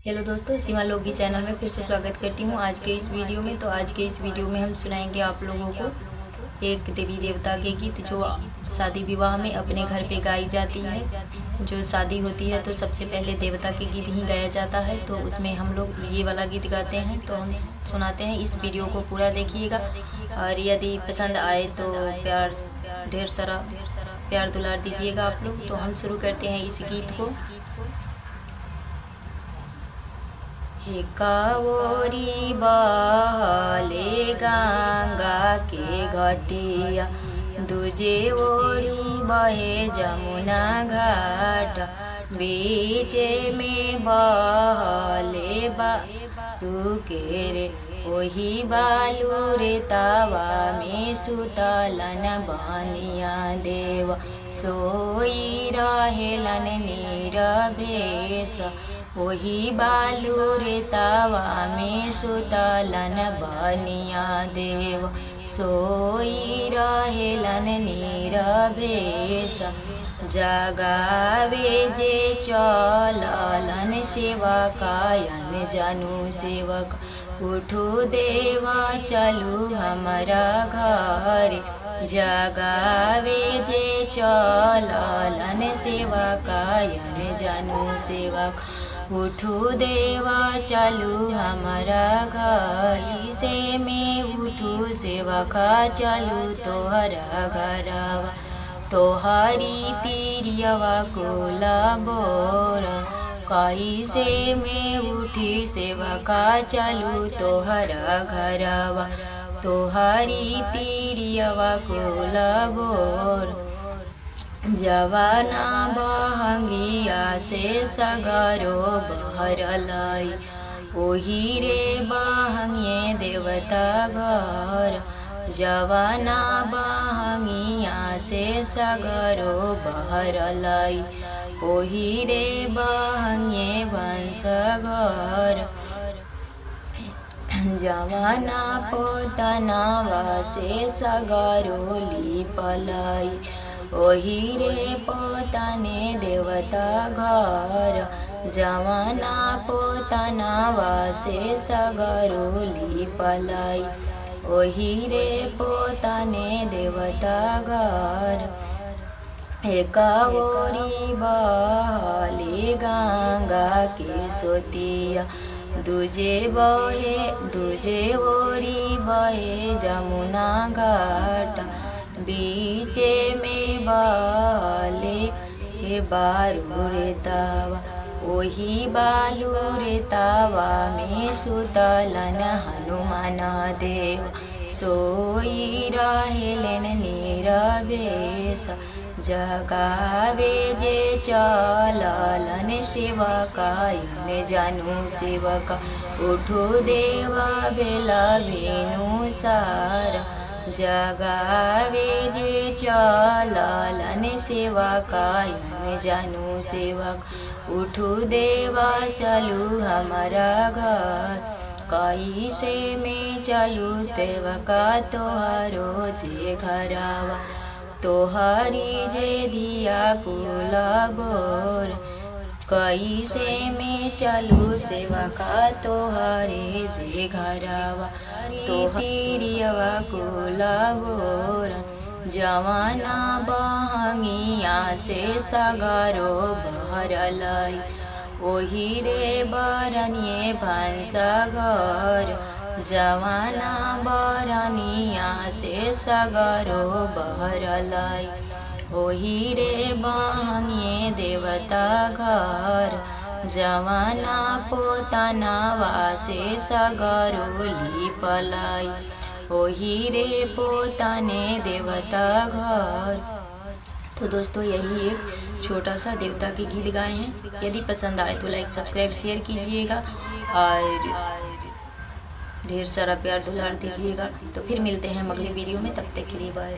Hello दोस्तों, सीमा लोगी channel में फिर से स्वागत करती हूँ आज के इस वीडियो में। तो आज के इस वीडियो में हम सुनाएंगे आप लोगों को एक देवी देवता के गीत जो शादी विवाह में अपने घर पे गाई जाती है। जो शादी होती है तो सबसे पहले देवता के गीत ही गाया जाता है, तो उसमें हम लोग ये वाला गीत गाते हैं। तो हम सुनाते हैं, इस वीडियो को पूरा देखिएगा और यदि पसंद आए तो ढेर सारा प्यार दुलार दीजिएगा आप लोग। तो हम शुरू करते हैं इस गीत को। कावोरी बहले गंगा के घटिया, दूजे ओरी बहे जमुना घाट, बीचे में बहले बालू के रे, वही बालू रे तावा में सुतलन बनिया देव, सोई रहेलन नीरभेश, वही बालू रे तावा में सुतलन बनिया देव, सोई रहेलन नीरभेश, जगावे जे चललन सेवा कायन जनु सेवक, उठू देवा चलू हमारा घर, जगावे जे चललन सेवा कायन जनु सेवक, उठू देवा चलू हमारा घर, से में उठू सेवा खा चलू तोहरा घरवा, तोहरी तिरियवा कोला बोर, कैसे में उठी सेवा का चलू तोहरा घरवा, तोहरी तिरियवा कोला बोर, जवाना बहंगिया से सगरो बहरलाई, ओही रे बहंगिए देवता घर, जवाना बहंगिया से सगरो बहरलाई, ओही रे बहंगिए वंश घर, जवाना पोतनावा से सगरो लिपलाई, ओही रे पोताने देवता घर, जवाना पोतनावा से सगरो लिपलाई, ओही रे पोताने देवता घर, कावोरी बहले गंगा के सोतिया, दूजे ओरी बहे जमुना घाट, बीचे में बहले बालू रे तावा, वही बालू रे तावा में सुतलन हनुमान देव, सोई रहेलन नीरभेश, जगावे जे चललन सेवा कायन जनु सेवक, उठू देवा बेला भेनु सार, जगावे जे चललन सेवा कायन जनु सेवक, उठू देवा चलू हमारा घर, कैसे में चलू तेवका तोहारो जे घरवा, तोहरी जे दिया कुला बोर, कैसे में चलू सेवा का तोहरे जे घरवा, तोहरियवा कुला बोर, जवाना बहंगिया से सगरो बहरलाई, ओही रे बरनिए भंसा घर, जवाना बरनिया से सगरो बहरलाई, ओही रे बहंगिए देवता घर, जवाना पोतनावा से सगरो लिपलाई, ओही रे पोताने देवता घर। तो दोस्तों, यही एक छोटा सा देवता के गीत गाए हैं। यदि पसंद आए तो लाइक सब्सक्राइब शेयर कीजिएगा और ढेर सारा प्यार दुलार दीजिएगा। तो फिर मिलते हैं अगले वीडियो में, तब तक के लिए बाय।